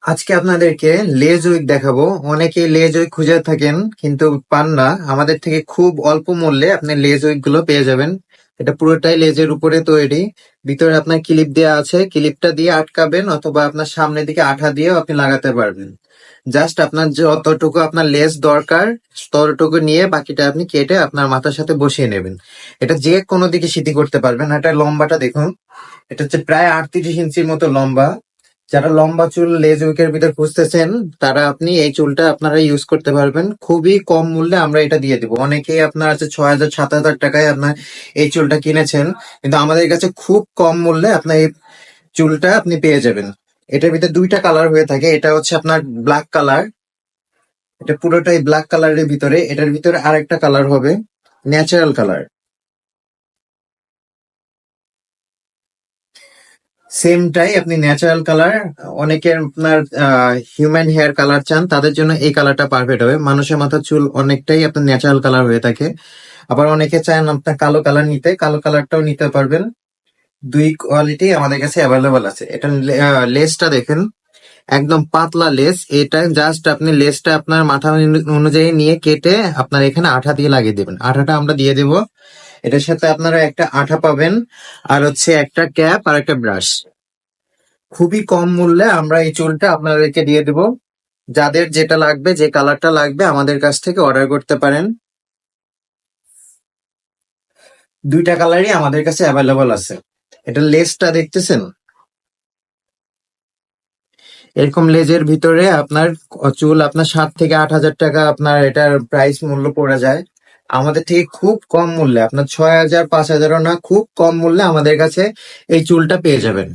আজকে আপনাদেরকে লেজ উইক দেখাবো। অনেকেই লেজ উইক খুঁজে থাকেন কিন্তু পান না। আমাদের থেকে খুব অল্প মূল্যে আপনি লেজ উইক গুলো পেয়ে যাবেন। এটা পুরোটাই লেজের উপরে তৈরি। ভিতরে আপনার ক্লিপ দেওয়া আছে, ক্লিপটা দিয়ে আটকাবেন অথবা আপনার সামনের দিকে আঠা দিয়েও আপনি লাগাতে পারবেন। জাস্ট আপনার যতটুকু আপনার লেজ দরকার ততটুকু নিয়ে বাকিটা আপনি কেটে আপনার মাথার সাথে বসিয়ে নেবেন। এটা যে কোনো দিকে সিটি করতে পারবেন। এটা লম্বাটা দেখুন, এটা হচ্ছে প্রায় 38 ইঞ্চির মতো লম্বা। যারা লম্বা চুল লেজ উইকের ভিতর খুঁজতেছেন তারা আপনি এই চুলটা আপনারা ইউজ করতে পারবেন। খুবই কম মূল্যে আমরা এটা দিয়ে দিব। অনেকেই আপনার আছে 6,000 7,000 টাকায় আপনার এই চুলটা কিনেছেন, কিন্তু আমাদের কাছে খুব কম মূল্যে আপনার এই চুলটা আপনি পেয়ে যাবেন। এটার ভিতরে দুইটা কালার হয়ে থাকে। এটা হচ্ছে আপনার ব্ল্যাক কালার, এটা পুরোটাই ব্ল্যাক কালারের ভিতরে। এটার ভিতরে আরেকটা কালার হবে ন্যাচারাল কালার। সেমটাই আপনি ন্যাচারাল কালার। অনেকে আপনার হিউম্যান হেয়ার কালার চান, তাদের জন্য এই কালারটা পারফেক্ট হবে। মানুষের মাথার চুল অনেকটাই আপনার ন্যাচারাল কালার হয়ে থাকে। আবার অনেকে চান আপনার কালো কালার নিতে, কালো কালারটাও নিতে পারবেন। দুই কোয়ালিটি আমাদের কাছে অ্যাভেলেবল আছে। এটা লেসটা দেখেন, একদম পাতলা লেস। এটা জাস্ট আপনি লেসটা আপনার মাথা অনুযায়ী নিয়ে কেটে আপনার এখানে আঠা দিয়ে লাগিয়ে দেবেন। আঠাটা আমরা দিয়ে দেব। এটার সাথে আপনারা একটা আঠা পাবেন, আর হচ্ছে একটা ক্যাপ আর একটা ব্রাশ। খুবই কম মূল্যে আমরা এই চুলটা আপনাদেরকে দিয়ে দেব। যাদের যেটা লাগবে, যে কালারটা লাগবে আমাদের কাছ থেকে অর্ডার করতে পারেন। দুইটা কালারই আমাদের কাছে অ্যাভেলেবল আছে। এটা লেসটা দেখতেছেন, এরকম লেজের ভিতরে আপনার চুল আপনার 7 থেকে 8 হাজার টাকা আপনার এটার প্রাইস মূল্য পড়ে যায়। আমাদের থেকে খুব কম মূল্যে আপনার 6,000 5,000ও না, খুব কম মূল্যে আমাদের কাছে এই চুলটা পেয়ে যাবেন।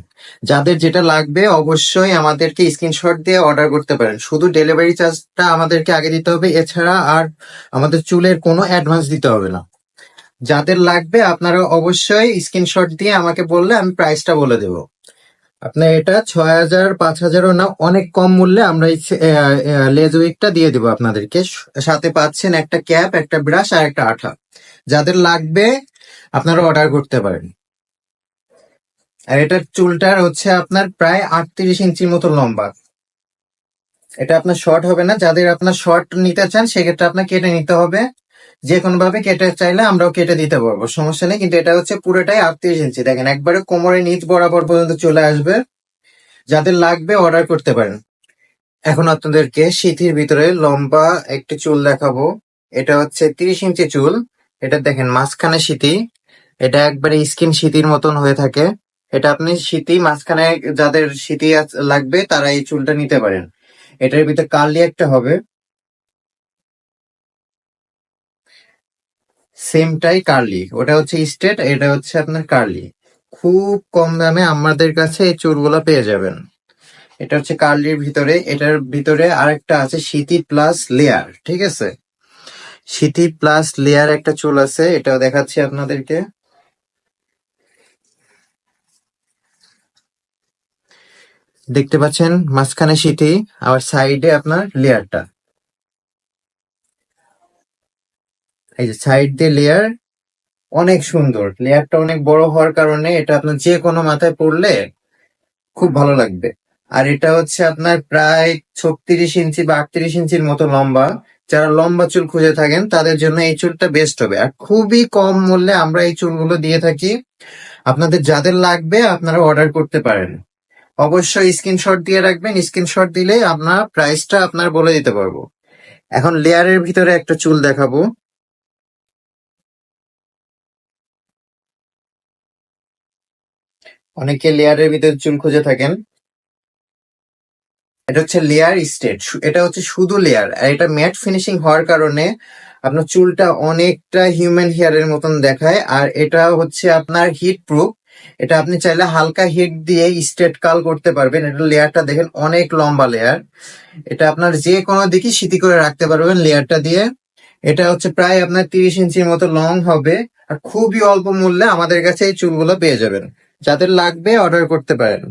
যাদের যেটা লাগবে অবশ্যই আমাদেরকে স্ক্রিনশট দিয়ে অর্ডার করতে পারেন। শুধু ডেলিভারি চার্জটা আমাদেরকে আগে দিতে হবে, এছাড়া আর আমাদের চুলের কোনো অ্যাডভান্স দিতে হবে না। যাদের লাগবে আপনারা অবশ্যই স্ক্রিনশট দিয়ে আমাকে বললে আমি প্রাইসটা বলে দেবো। আপনার এটা 6,000 5,000ও না, অনেক কম মূল্যে আমরা এই লেজ উইকটা দিয়ে দেবো আপনাদেরকে। সাথে পাচ্ছেন একটা ক্যাপ, একটা ব্রাশ আর একটা আঠা। যাদের লাগবে আপনারা অর্ডার করতে পারেন। আর এটার চুলটার হচ্ছে আপনার প্রায় 38 ইঞ্চির মতো লম্বা। এটা আপনার শর্ট হবে না। যাদের আপনার শর্ট নিতে চান সেক্ষেত্রে আপনার কেটে নিতে হবে। যে কোনো ভাবে কেটে চাইলে আমরাও কেটে দিতে পারবো, সমস্যা নেই। কিন্তু এটা হচ্ছে পুরোটাই 38 ইঞ্চি। দেখেন একবারে কোমরের নিচ বরাবর পর্যন্ত চলে আসবে। যাদের লাগবে অর্ডার করতে পারেন। এখন আপনাদেরকে সিথির ভিতরে লম্বা একটি চুল দেখাবো। এটা হচ্ছে 30 ইঞ্চি চুল। এটা দেখেন মাঝখানে সিথি। এটা একবারে স্কিন সিথির মতন হয়ে থাকে। এটা আপনি সিথি মাঝখানে, যাদের সিথি লাগবে তারা এই চুলটা নিতে পারেন। এটার ভিতরে কার্লি একটা হবে, সেমটাই কার্লি। ওটা হচ্ছে স্ট্রেট, এটা হচ্ছে আপনার কার্লি। খুব কম দামে আমাদের কাছে এই চুলগুলো পেয়ে যাবেন। এটা হচ্ছে কার্লির ভিতরে। এটার ভিতরে আরেকটা আছে সিথি প্লাস লেয়ার, ঠিক আছে। সিথি প্লাস লেয়ার একটা চুল আছে, এটাও দেখাচ্ছি আপনাদেরকে। দেখতে পাচ্ছেন মাঝখানে সিথি, আর সাইডে আপনার লেয়ারটা। এই যে সাইড দিয়ে লেয়ার, অনেক সুন্দর। লেয়ারটা অনেক বড় হওয়ার কারণে এটা আপনার যে কোনো মাথায় পড়লে খুব ভালো লাগবে। আর এটা হচ্ছে আপনার প্রায় 36 ইঞ্চি বা 38 ইঞ্চির মতো লম্বা। যারা লম্বা চুল খুঁজে থাকেন তাদের জন্য এই চুলটা বেস্ট হবে। আর খুবই কম মূল্যে আমরা এই চুলগুলো দিয়ে থাকি। আপনাদের যাদের লাগবে আপনারা অর্ডার করতে পারেন। অবশ্যই স্ক্রিনশট দিয়ে রাখবেন। স্ক্রিনশট দিলে আপনার প্রাইসটা আপনার বলে দিতে পারবো। এখন লেয়ারের ভিতরে একটা চুল দেখাবো। অনেকে লেয়ারের ভিতরে চুল খুঁজে থাকেন। এটা হচ্ছে লেয়ার স্টেট। এটা হচ্ছে শুধু লেয়ার, আর এটা ম্যাট ফিনিশিং হওয়ার কারণে আপনার চুলটা অনেকটা হিউম্যান হেয়ারের মতন দেখায়। আর এটা হচ্ছে আপনার হিট প্রুফ। এটা আপনি চাইলে হালকা হিট দিয়ে স্ট্রেট কাল করতে পারবেন। এটা লেয়ারটা দেখেন অনেক লম্বা লেয়ার। এটা আপনার যে কোনো দিকে সিটি করে রাখতে পারবেন লেয়ারটা দিয়ে। এটা হচ্ছে প্রায় আপনার 30 ইঞ্চির মতো লং হবে। আর খুবই অল্প মূল্যে আমাদের কাছে এই চুলগুলো পেয়ে যাবেন। যাদের লাগবে অর্ডার করতে পারেন।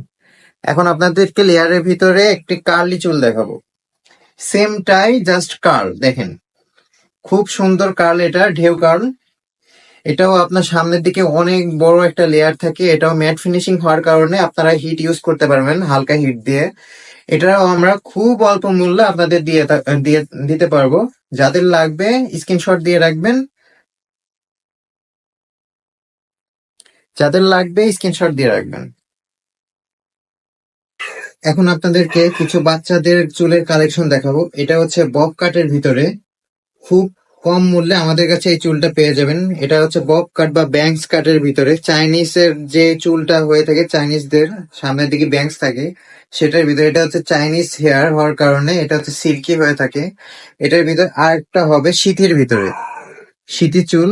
এখন আপনাদেরকে লেয়ারের ভিতরে একটি কার্লি চুল দেখাবো। সেমটাই জাস্ট কার্ল দেখেন, খুব সুন্দর কার্ল। এটা ঢেউ কার্ল। এটাও আপনার সামনের দিকে অনেক বড় একটা লেয়ার থাকে। এটাও ম্যাট ফিনিশিং হওয়ার কারণে আপনারা হিট ইউজ করতে পারবেন হালকা হিট দিয়ে। এটাও আমরা খুব অল্প মূল্যে আপনাদের দিয়ে দিতে পারবো। যাদের লাগবে স্ক্রিনশট দিয়ে রাখবেন, যাদের লাগবে স্ক্রিনশট দিয়ে রাখবেন। এখন আপনাদেরকে কিছু বাচ্চাদের চুলের কালেকশন দেখাবো। এটা হচ্ছে বব কাটের ভিতরে খুব কম মূল্যে আমাদের কাছে এই চুলটা পেয়ে যাবেন। এটা হচ্ছে বব কাট বা ব্যাংকস কাটের ভিতরে। চাইনিজের যে চুলটা হয়ে থাকে, চাইনিজদের সামনের দিকে ব্যাংকস থাকে, সেটার ভিতরে এটা হচ্ছে চাইনিজ হেয়ার হওয়ার কারণে এটা হচ্ছে সিল্কি হয়ে থাকে। এটার ভিতরে আরেকটা হবে সিথির ভিতরে, সিথি চুল।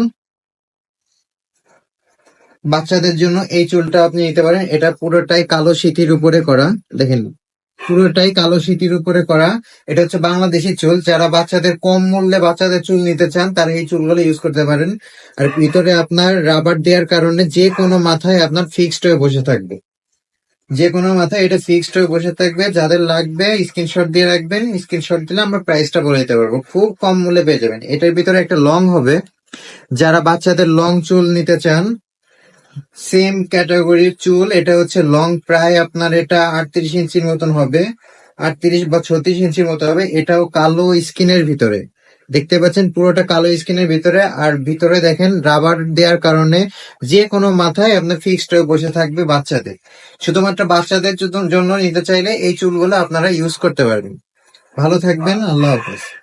বাচ্চাদের জন্য এই চুলটা আপনি নিতে পারেন। এটা পুরোটাই কালো সিথির উপরে করা, দেখেন পুরোটাই কালো সিথির উপরে করা। এটা হচ্ছে বাংলাদেশি চুল। যারা বাচ্চাদের কম মূল্যে বাচ্চাদের চুল নিতে চান তারা এই চুলগুলো ইউজ করতে পারেন। আর ভিতরে আপনার রাবার দেওয়ার কারণে যে কোনো মাথায় আপনার ফিক্সড হয়ে বসে থাকবে, যে কোনো মাথায় এটা ফিক্সড হয়ে বসে থাকবে। যাদের লাগবে স্ক্রিনশট দিয়ে রাখবেন, স্ক্রিনশট দিলে আমরা প্রাইসটা বলে দিতে পারবো। খুব কম মূল্যে পেয়ে যাবেন। এটার ভিতরে একটা লং হবে, যারা বাচ্চাদের লং চুল নিতে চান, সেম ক্যাটাগরির চুল। এটা হচ্ছে লং, প্রায় আপনার এটা 38 ইঞ্চির মতন হবে, 38 বা 36 ইঞ্চির মতো হবে। এটাও কালো স্কিনের ভিতরে, দেখতে পাচ্ছেন পুরোটা কালো স্কিনের ভিতরে। আর ভিতরে দেখেন রাবার দেওয়ার কারণে যে কোনো মাথায় আপনার ফিক্সড হয়ে বসে থাকবে বাচ্চাদের। শুধুমাত্র বাচ্চাদের জন্য নিতে চাইলে এই চুলগুলো আপনারা ইউজ করতে পারবেন। ভালো থাকবেন, আল্লাহ হাফেজ।